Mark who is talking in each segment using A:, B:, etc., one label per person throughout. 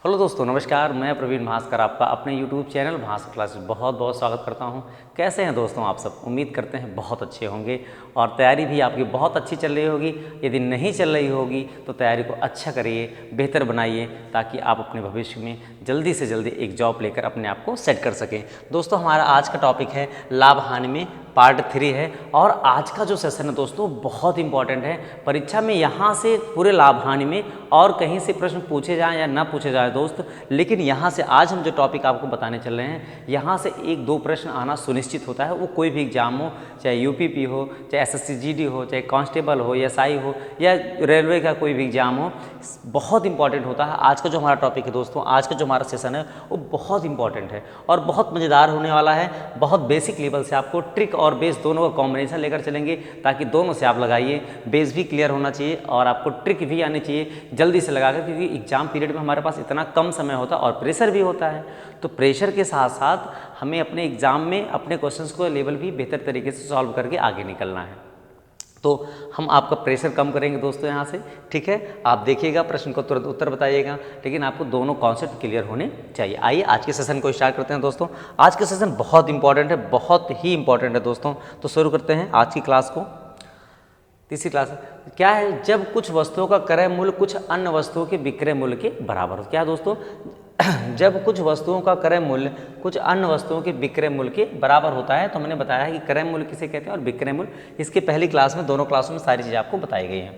A: Hello दोस्तों, नमस्कार। मैं प्रवीण भास्कर आपका अपने YouTube चैनल भास्कर क्लासेस बहुत बहुत स्वागत करता हूं। कैसे हैं दोस्तों आप सब? उम्मीद करते हैं बहुत अच्छे होंगे और तैयारी भी आपकी बहुत अच्छी चल रही होगी। यदि नहीं चल रही होगी तो तैयारी को अच्छा करिए, बेहतर बनाइए, ताकि आप अपने भविष्य में जल्दी से जल्दी एक जॉब लेकर अपने आप को सेट कर सकें। दोस्तों, हमारा आज का टॉपिक है लाभ हानि में पार्ट 3 है और आज का जो सेशन है दोस्तों बहुत इंपॉर्टेंट है। परीक्षा में यहाँ से पूरे लाभ हानि में और कहीं से प्रश्न पूछे जाएं या ना पूछे जाए दोस्त, लेकिन यहाँ से आज हम जो टॉपिक आपको बताने चल रहे हैं यहाँ से 1-2 प्रश्न आना सुनिश्चित होता है। वो कोई भी एग्जाम हो, चाहे यूपीपी हो, चाहे एसएससी जीडी हो, चाहे कांस्टेबल हो, एसआई हो या रेलवे का कोई भी एग्जाम हो, बहुत इंपॉर्टेंट होता है। आज का जो हमारा टॉपिक है दोस्तों, आज का जो हमारा सेशन है वो बहुत इंपॉर्टेंट है और बहुत मज़ेदार होने वाला है। बहुत बेसिक लेवल से आपको ट्रिक और बेस दोनों का कॉम्बिनेशन लेकर चलेंगे, ताकि दोनों से आप लगाइए। बेस भी क्लियर होना चाहिए और आपको ट्रिक भी आनी चाहिए जल्दी से लगाकर, क्योंकि एग्जाम पीरियड में हमारे पास इतना कम समय होता है और प्रेशर भी होता है। तो प्रेशर के साथ साथ हमें अपने एग्जाम में अपने क्वेश्चंस को लेवल भी बेहतर तरीके से सॉल्व करके आगे निकलना है। तो हम आपका प्रेशर कम करेंगे दोस्तों यहाँ से, ठीक है। आप देखिएगा, प्रश्न को तुरंत उत्तर बताइएगा, लेकिन आपको दोनों कॉन्सेप्ट क्लियर होने चाहिए। आइए आज के सेशन को स्टार्ट करते हैं दोस्तों। आज का सेशन बहुत इंपॉर्टेंट है, बहुत ही इंपॉर्टेंट है दोस्तों। तो शुरू करते हैं आज की क्लास को। तीसरी क्लास क्या है? जब कुछ वस्तुओं का क्रय मूल्य कुछ अन्य वस्तुओं के विक्रय मूल्य के बराबर हो। क्या है दोस्तों? जब कुछ वस्तुओं का क्रय मूल्य कुछ अन्य वस्तुओं के विक्रय मूल्य के बराबर होता है, तो मैंने बताया है कि क्रय मूल्य किसे कहते हैं और विक्रय मूल्य। इसके पहली क्लास में, दोनों क्लासों में सारी चीज़ें आपको बताई गई हैं।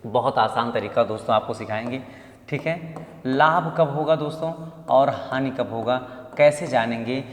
A: बहुत आसान तरीका दोस्तों आपको सिखाएंगे, ठीक है। लाभ कब होगा दोस्तों और हानि कब होगा, कैसे जानेंगे?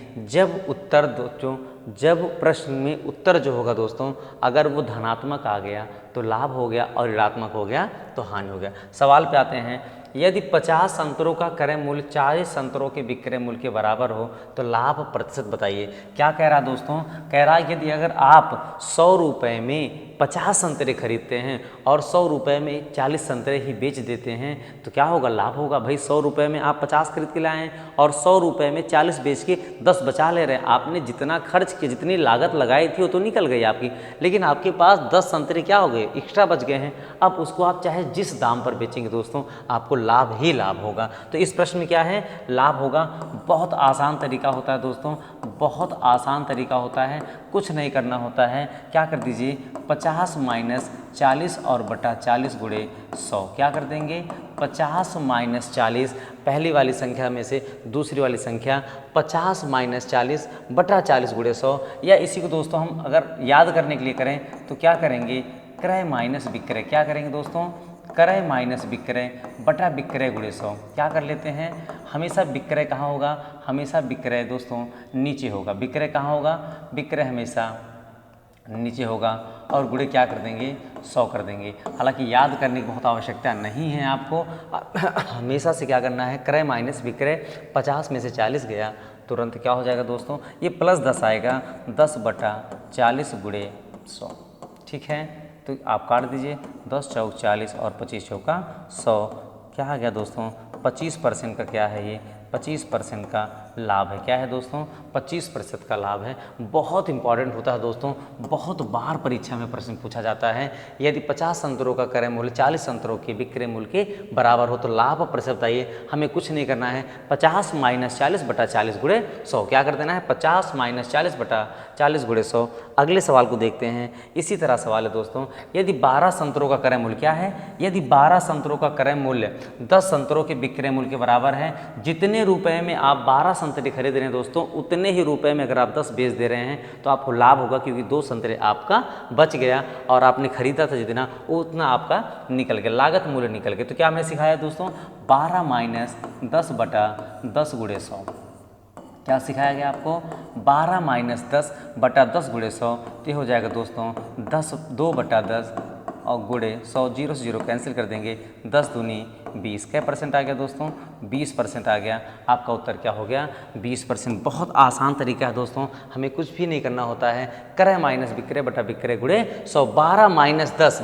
A: जब प्रश्न में उत्तर जो होगा दोस्तों, अगर वो धनात्मक आ गया तो लाभ हो गया और ऋणात्मक हो गया तो हानि हो गया। सवाल पे आते हैं। यदि 50 संतरों का क्रय मूल्य 40 संतरों के विक्रय मूल्य के बराबर हो तो लाभ प्रतिशत बताइए। क्या कह रहा है दोस्तों? कह रहा है यदि अगर आप 100 रुपये में 50 संतरे खरीदते हैं और 100 रुपये में 40 संतरे ही बेच देते हैं तो क्या होगा? लाभ होगा। भाई 100 रुपये में आप 50 खरीद के लाए हैं और 100 रुपये में 40 बेच के 10 बचा ले रहे हैं। आपने जितना खर्च किया, जितनी लागत लगाई थी वो तो निकल गई आपकी, लेकिन आपके पास 10 संतरे क्या हो गए? एक्स्ट्रा बच गए हैं। अब उसको आप चाहे जिस दाम पर बेचेंगे दोस्तों, आपको लाभ ही लाभ होगा। तो इस प्रश्न में क्या है? लाभ होगा। बहुत आसान तरीका होता है दोस्तों, बहुत आसान तरीका होता है। कुछ नहीं करना होता है। क्या कर दीजिए? 50 माइनस 40 और बटा 40 गुणे 100। क्या कर देंगे? 50 माइनस 40, पहली वाली संख्या में से दूसरी वाली संख्या 50 माइनस 40 बटा 40 गुणे 100। या इसी को दोस्तों हम अगर याद करने के लिए करें तो क्या करेंगे? क्रय माइनस विक्रय। क्या करेंगे दोस्तों? क्रय माइनस विक्रय बटा विक्रय गुणे 100। क्या कर लेते हैं? हमेशा विक्रय कहाँ होगा? हमेशा विक्रय दोस्तों नीचे होगा। विक्रय कहाँ होगा? विक्रय हमेशा नीचे होगा और गुणे क्या कर देंगे? 100 कर देंगे। हालांकि याद करने की बहुत आवश्यकता नहीं है आपको, हमेशा से क्या करना है? क्रय माइनस विक्रय, 50 में से 40 गया, तुरंत क्या हो जाएगा दोस्तों? ये प्लस 10 आएगा, 10 बटा 40 गुणे 100, ठीक है। तो आप काट दीजिए, 10 चौक 40 और 25 चौका 100। क्या आ गया दोस्तों? 25% का क्या है ये? 25% का लाभ है। क्या है दोस्तों? 25% का लाभ है। बहुत इंपॉर्टेंट होता है दोस्तों, बहुत बार परीक्षा में प्रश्न पूछा जाता है। यदि 50 संतरों का क्रय मूल्य 40 संतरों के विक्रय मूल्य के बराबर हो तो लाभ प्रतिशत बताइए। हमें कुछ नहीं करना है, 50 माइनस 40 बटा 40 गुणे 100। क्या कर देना है? 50 माइनस 40 बटा 40 गुणे 100। अगले सवाल को देखते हैं। इसी तरह सवाल है दोस्तों। यदि 12 संतरों का क्रय मूल्य क्या है? यदि 12 संतरों का क्रय मूल्य 10 संतरों के विक्रय मूल्य के बराबर है, जितने रुपए में आप 12 संतरे खरीद रहे हैं दोस्तों, उतने ही रुपए में अगर आप 10 बेच दे रहे हैं तो आपको लाभ होगा, क्योंकि 2 संतरे आपका बच गया और आपने खरीदा था जितना, उतना आपका निकल गया, लागत मूल्य निकल गया। तो क्या हमने सिखाया दोस्तों? 12 माइनस 10 बटा 10 गुणे 100। क्या सिखाया गया आपको? 12 माइनस 10 बटा 10 गुणे 100। तो हो जाएगा दोस्तों 2 बटा 10 और गुणे 100, 0 से 0 कैंसिल कर देंगे, 10 दूनी 20। क्या परसेंट आ गया दोस्तों? 20% आ गया। आपका उत्तर क्या हो गया? 20%। बहुत आसान तरीका है दोस्तों, हमें कुछ भी नहीं करना होता है। क्रय माइनस विक्रय बटा विक्रय गुणे 100। 12 माइनस 10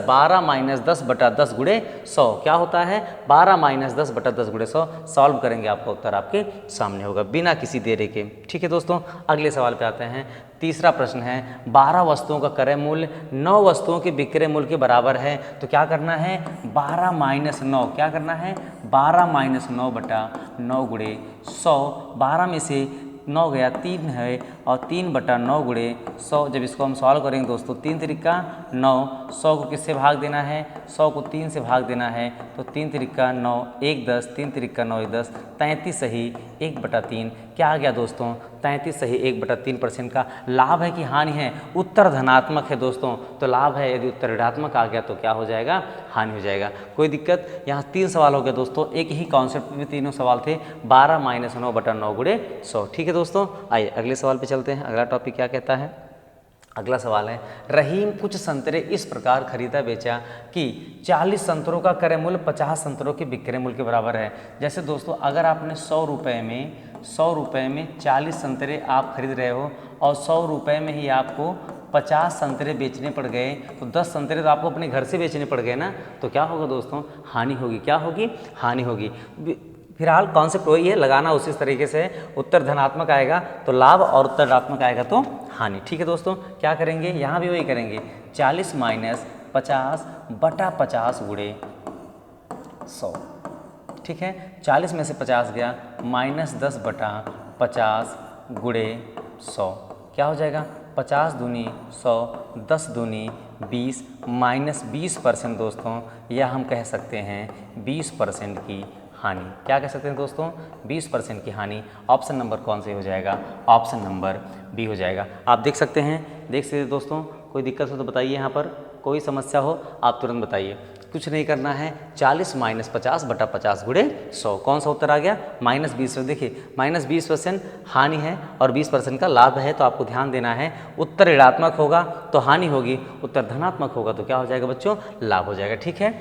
A: बटा 10 गुणे 100 क्या होता है? 12 माइनस 10 बटा 10 गुणे 100। सॉल्व करेंगे, आपका उत्तर आपके सामने होगा बिना किसी देरी के, ठीक है दोस्तों। अगले सवाल पे आते हैं। तीसरा प्रश्न है, 12 वस्तुओं का क्रय मूल्य 9 वस्तुओं के विक्रय मूल्य के बराबर है, तो क्या करना है? 12 माइनस 9। क्या करना है 12-9/9 गुणे 100। 12 में से 9 गया 3 है और 3/9 गुणे 100। जब इसको हम सॉल्व करेंगे दोस्तों 3 त्रिका 9, 100 को किससे भाग देना है, 100 को 3 से भाग देना है, तो 3 त्रिका 9, 1 10, 3 त्रिका 9 1 10, 33 सही 1/3। क्या आ गया दोस्तों, 33 सही 1/3% का लाभ है कि हानि है, उत्तर धनात्मक है दोस्तों, तो लाभ है। यदि उत्तर ऋणात्मक आ गया तो क्या हो जाएगा, हानि हो जाएगा। कोई दिक्कत, यहाँ 3 सवाल हो गए दोस्तों, एक ही कॉन्सेप्ट में तीनों सवाल थे, 12-9/9 गुणे 100। ठीक है दोस्तों, आइए अगले सवाल पे चलते हैं। अगला टॉपिक क्या कहता है, अगला सवाल है, रहीम कुछ संतरे इस प्रकार खरीदा बेचा कि 40 संतरों का क्रय मूल्य 50 संतरों के विक्रय मूल्य के बराबर है। जैसे दोस्तों अगर आपने 100 रुपये में 40 संतरे आप खरीद रहे हो और 100 रुपये में ही आपको 50 संतरे बेचने पड़ गए, तो 10 संतरे तो आपको अपने घर से बेचने पड़ गए ना, तो क्या होगा दोस्तों, हानि होगी। क्या होगी, हानि होगी। फिलहाल कॉन्सेप्ट वही है, लगाना उसी तरीके से, उत्तर धनात्मक आएगा तो लाभ और उत्तर ऋणात्मक आएगा तो हानि। ठीक है दोस्तों, क्या करेंगे, यहाँ भी वही करेंगे, 40 - 50/50 गुणे 100। ठीक है, 40 में से 50 गया, -10/50 गुणे 100। क्या हो जाएगा, 50 दूनी 100, 10 दूनी 20, -20% दोस्तों, या हम कह सकते हैं 20% की हानि। क्या कह सकते हैं दोस्तों, 20% की हानि। ऑप्शन नंबर कौन से हो जाएगा, ऑप्शन नंबर बी हो जाएगा। आप देख सकते हैं दोस्तों, कोई दिक्कत हो तो बताइए, यहाँ पर कोई समस्या हो आप तुरंत बताइए, कुछ नहीं करना है। 40 - 50/50 गुणे 100, कौन सा उत्तर आ गया, -20। देखिए -20% हानि है और 20% का लाभ है, तो आपको ध्यान देना है, उत्तर ऋणात्मक होगा तो हानि होगी, उत्तर धनात्मक होगा तो क्या हो जाएगा बच्चों, लाभ हो जाएगा। ठीक है,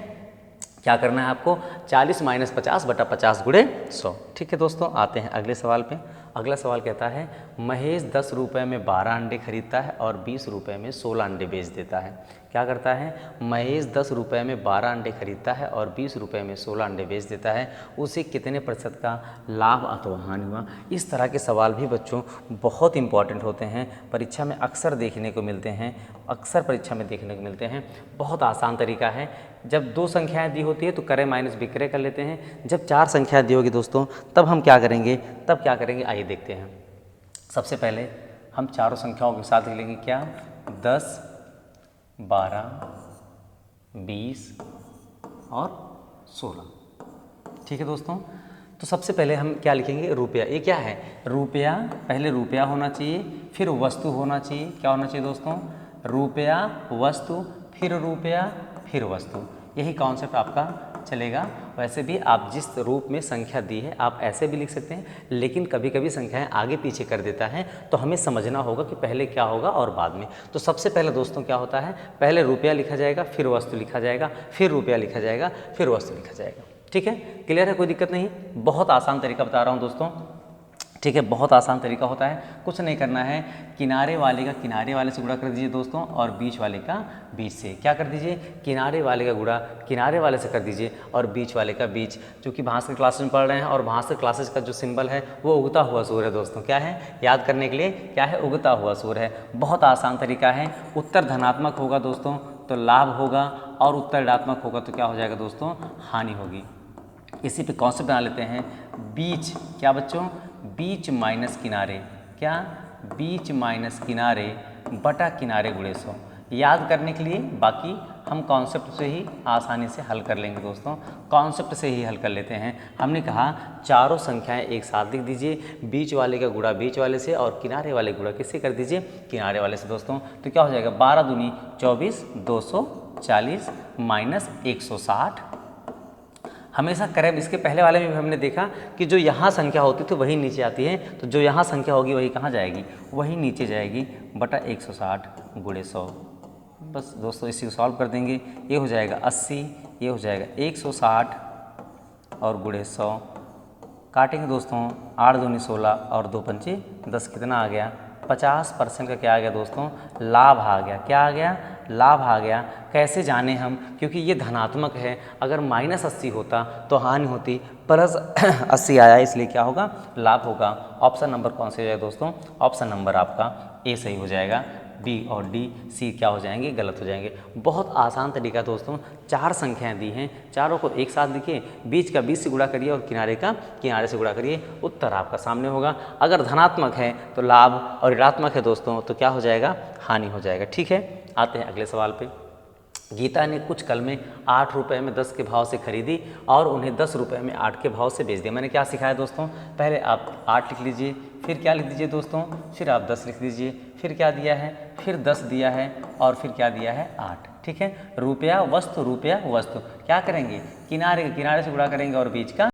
A: क्या करना है आपको, 40 - 50/50 गुणे 100। ठीक है दोस्तों, आते हैं अगले सवाल पे। अगला सवाल कहता है, महेश 10 रुपये में 12 अंडे खरीदता है और 20 रुपये में 16 अंडे बेच देता है। क्या करता है, महेश 10 रुपये में 12 अंडे खरीदता है और 20 रुपये में 16 अंडे बेच देता है, उसे कितने प्रतिशत का लाभ अथवा हानि हुआ। इस तरह के सवाल भी बच्चों बहुत इंपॉर्टेंट होते हैं, परीक्षा में अक्सर देखने को मिलते हैं, बहुत आसान तरीका है। जब 2 संख्याएं दी होती है तो क्रय माइनस विक्रय कर लेते हैं, जब 4 संख्याएं दी होगी दोस्तों तब हम क्या करेंगे, आइए देखते हैं। सबसे पहले हम चारों संख्याओं के साथ लेंगे, क्या, 10, 12, 20 और 16। ठीक है दोस्तों, तो सबसे पहले हम क्या लिखेंगे, रुपया। ये क्या है, रुपया, पहले रुपया होना चाहिए, फिर वस्तु होना चाहिए। क्या होना चाहिए दोस्तों, रुपया वस्तु, फिर रुपया फिर वस्तु, यही कॉन्सेप्ट आपका चलेगा। वैसे भी आप जिस रूप में संख्या दी है आप ऐसे भी लिख सकते हैं, लेकिन कभी कभी संख्याएं आगे पीछे कर देता है, तो हमें समझना होगा कि पहले क्या होगा और बाद में। तो सबसे पहले दोस्तों क्या होता है, पहले रुपया लिखा जाएगा, फिर वस्तु लिखा जाएगा, फिर रुपया लिखा जाएगा, फिर वस्तु लिखा जाएगा। ठीक है, क्लियर है, कोई दिक्कत नहीं। बहुत आसान तरीका बता रहा हूँ दोस्तों, ठीक है, बहुत आसान तरीका होता है, कुछ नहीं करना है। किनारे वाले का किनारे वाले से गुणा कर दीजिए दोस्तों, और बीच वाले का बीच से। क्या कर दीजिए, किनारे वाले का गुणा किनारे वाले से कर दीजिए और बीच वाले का बीच। चूँकि भास्कर क्लासेस में पढ़ रहे हैं और भास्कर क्लासेस का जो सिंबल है वो उगता हुआ सूर्य है दोस्तों। क्या है, याद करने के लिए क्या है, उगता हुआ सूर्य है। बहुत आसान तरीका है। उत्तर धनात्मक होगा दोस्तों तो लाभ होगा, और उत्तर ऋणात्मक होगा तो क्या हो जाएगा दोस्तों, हानि होगी। इसी पे कॉन्सेप्ट बना लेते हैं, बीच, क्या बच्चों, बीच माइनस किनारे, क्या, बीच माइनस किनारे बटा किनारे गुणे 100। याद करने के लिए बाकी हम कॉन्सेप्ट से ही आसानी से हल कर लेंगे दोस्तों, कॉन्सेप्ट से ही हल कर लेते हैं। हमने कहा चारों संख्याएं एक साथ लिख दीजिए, बीच वाले का गुणा बीच वाले से और किनारे वाले गुणा किससे कर दीजिए, किनारे वाले से दोस्तों। तो क्या हो जाएगा, 12 दूनी 24, 240 माइनस 160। हमेशा करें, इसके पहले वाले में भी हमने देखा कि जो यहाँ संख्या होती थी वही नीचे आती है, तो जो यहाँ संख्या होगी वही कहाँ जाएगी, वही नीचे जाएगी, बटा 160 गुणे 100। बस दोस्तों इसी को सॉल्व कर देंगे, ये हो जाएगा 80, ये हो जाएगा 160 और गुणे 100। काटेंगे दोस्तों, 8 दूनी 16 और 2 पंचे 10, कितना आ गया, 50% का क्या आ गया दोस्तों, लाभ आ गया। क्या आ गया, लाभ आ गया। कैसे जाने हम, क्योंकि ये धनात्मक है, अगर -80 होता तो हानि होती, +80 आया इसलिए क्या होगा, लाभ होगा। ऑप्शन नंबर कौन से हो जाएगा दोस्तों, ऑप्शन नंबर आपका ए सही हो जाएगा। बी और डी सी क्या हो जाएंगे, गलत हो जाएंगे। बहुत आसान तरीका दोस्तों, 4 संख्याएं दी हैं, चारों को एक साथ लिखिए, बीच का 20 से गुणा करिए और किनारे से गुणा करिए, उत्तर आपका सामने होगा। अगर धनात्मक है तो लाभ और ऋणात्मक है दोस्तों तो क्या हो जाएगा, हानि हो जाएगा। ठीक है, आते हैं अगले सवाल पे। गीता ने कुछ कलमें 8 रुपये में 10 के भाव से खरीदी और उन्हें 10 रुपये में 8 के भाव से बेच दिया। मैंने क्या सिखाया दोस्तों, पहले आप 8 लिख लीजिए, फिर क्या लिख दीजिए दोस्तों, फिर आप 10 लिख दीजिए, फिर क्या दिया है, फिर 10 दिया है और फिर क्या दिया है, 8। ठीक है, रुपया वस्तु क्या करेंगे, किनारे से गुणा करेंगे और बीच का